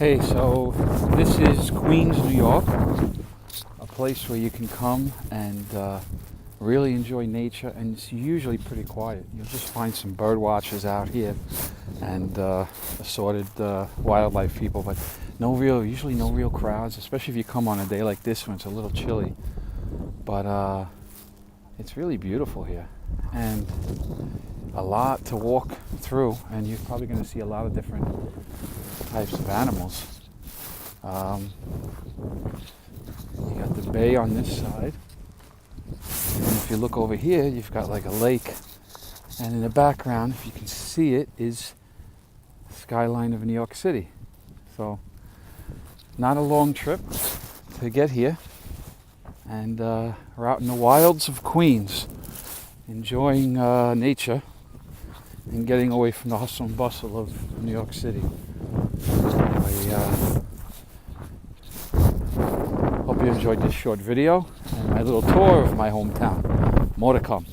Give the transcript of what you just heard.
Hey, so this is Queens, New York, a place where you can come and really enjoy nature, and it's usually pretty quiet. You'll just find some bird watchers out here and assorted wildlife people, but usually no real crowds, especially if you come on a day like this when it's a little chilly. But it's really beautiful here, and a lot to walk through, and you're probably going to see a lot of different types of animals. You got the bay on this side, and if you look over here, you've got like a lake, and in the background, if you can see it, is the skyline of New York City. So not a long trip to get here, and we're out in the wilds of Queens, enjoying nature and getting away from the hustle and bustle of New York City. I hope you enjoyed this short video and my little tour of my hometown. More to come.